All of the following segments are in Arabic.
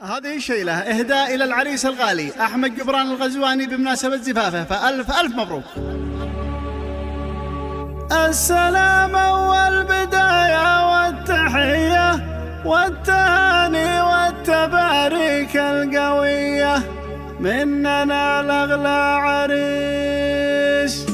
هذه الشيلة إهداء إلى العريس الغالي أحمد جبران الغزواني بمناسبة زفافه، فألف ألف مبروك. السلام والبداية والتحية والتهاني والتباريك القوية مننا لأغلى عريس.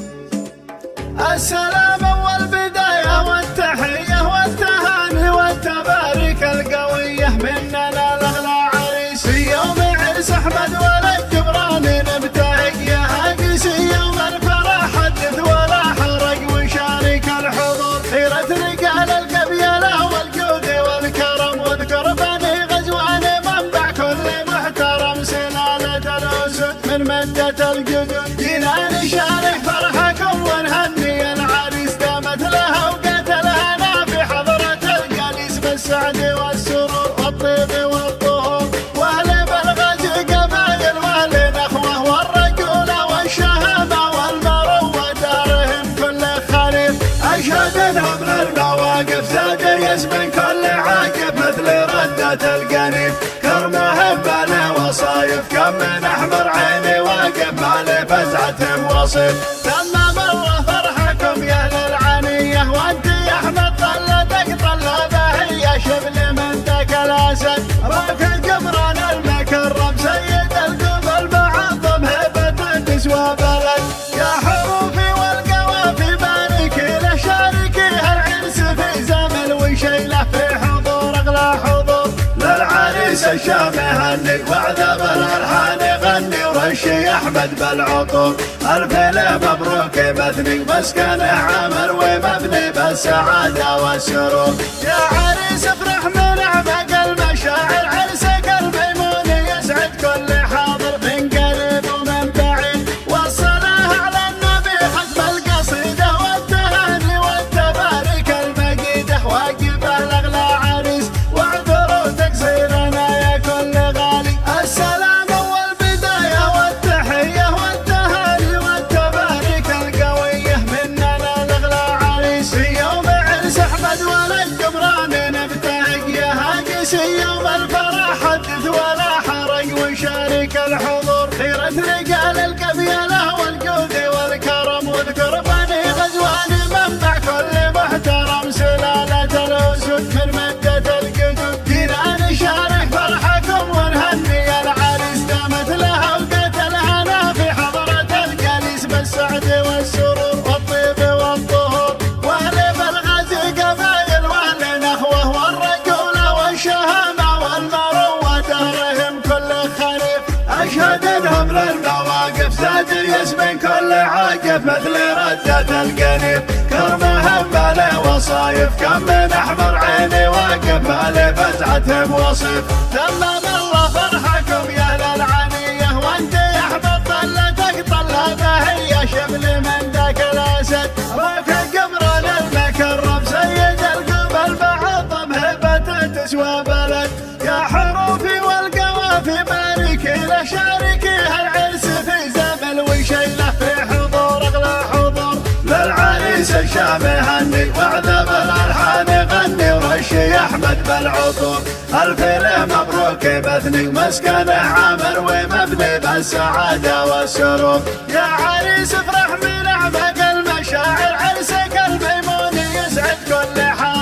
السلام والبداية والتحية والتهاني والتباريك القوية مننا لأغلى عريس. في يوم عرس أحمد ولد جبران نبتهج يا عريس، يوم الفرح حدث ولا حرج وشارك الحضور. خيرة رجال القبيلة والجود والكرم، واذكر بني غزوان منبع كل محترم. سلالة الأسد من مدة الجدود، جينا نشارك فرحكم ونهني العريس. دامت لها وقت الهنا في حضرة الجليس، بالسعد والسرور والطيب والطهور. واهل بالغز قبائل واهل نخوه والرجولة والشهامة والمروة دارهم كل خريف. أشهد انهم للمواقف زاد يسمن كل عاقب، مثل ردة القنيف كرمهم بلا وصايف. كم من احمر عيني واقف ما لفزعتهم وصف. تمام الله فرحكم يا اهل العنية، وانت يا احمد طلتك طلبه هي شبل من ذاك الاسد. ابوك جبران المكرم سيد القلب المعظم، هيبة تسوى بلد. يا حروفي والقوافي بارك له شاركي هالعرس في زمن وشيله، في حضور اغلى حضور. للعريس الشام هني وعذب الالحان غني، ورشي احمد بالعطور. الف مبروك مثني مسكنه عمر ومبني بالسعاده والسرور. يا عريس افرح من اعمق المشاعر، عرسك الميمون يسعد كل حاضر من قريب ومن بعيد. وصلاه على النبي ختم القصيده والتهاني والتبارك المجيده. واجبه لاغلى عريس واعذروا تقصيرنا يا كل غالي. السلام والبدايه والتحيه والتهاني والتبارك القويه مننا لاغلى عريس. في يوم عرس احمد ولد جبران نبتهج يا هاجس، يوم الفرح حدث ولا حرج وشارك الحضور. خيرة رجال القبيلة والجود والكرم، واذكر بني غزوان منبع كل محترم. سلالة الأسد من مدة الجدود، جينا نشارك فرحكم ونهني العريس. دامت لها وقت الهنا في حضرة الجليس، بالسعد والسرور والطيب والطهور. واهل بالغز قبائل واهل نخوه والرجولة والشهامة والمروة دارهم كل خريف. أشهد انهم للمواقف زاد يسمن كل عاقف، مثل ردة القنيف كرمهم بلا وصايف. كم من احمر عيني واقف ما لفزعتهم وصف. تمام الله فرحكم يا اهل العنية، وانت يا احمد طلتك طلبه هي شبل من ذاك الاسد. ابوك جبران المكرم سيد القلب المعظم، هيبة تسوى بلد. يا حروفي والقوافي بارك له شاركي هالعرس في زمن وشيله، في حضور اغلى حضور. للعريس الشام هني وعذب الالحان غني، ورشي احمد بالعطور. الف مبروك مثني مسكنه عمر ومبني بالسعاده والسرور. يا عريس افرح من اعمق المشاعر، عرسك الميمون يسعد كل حال.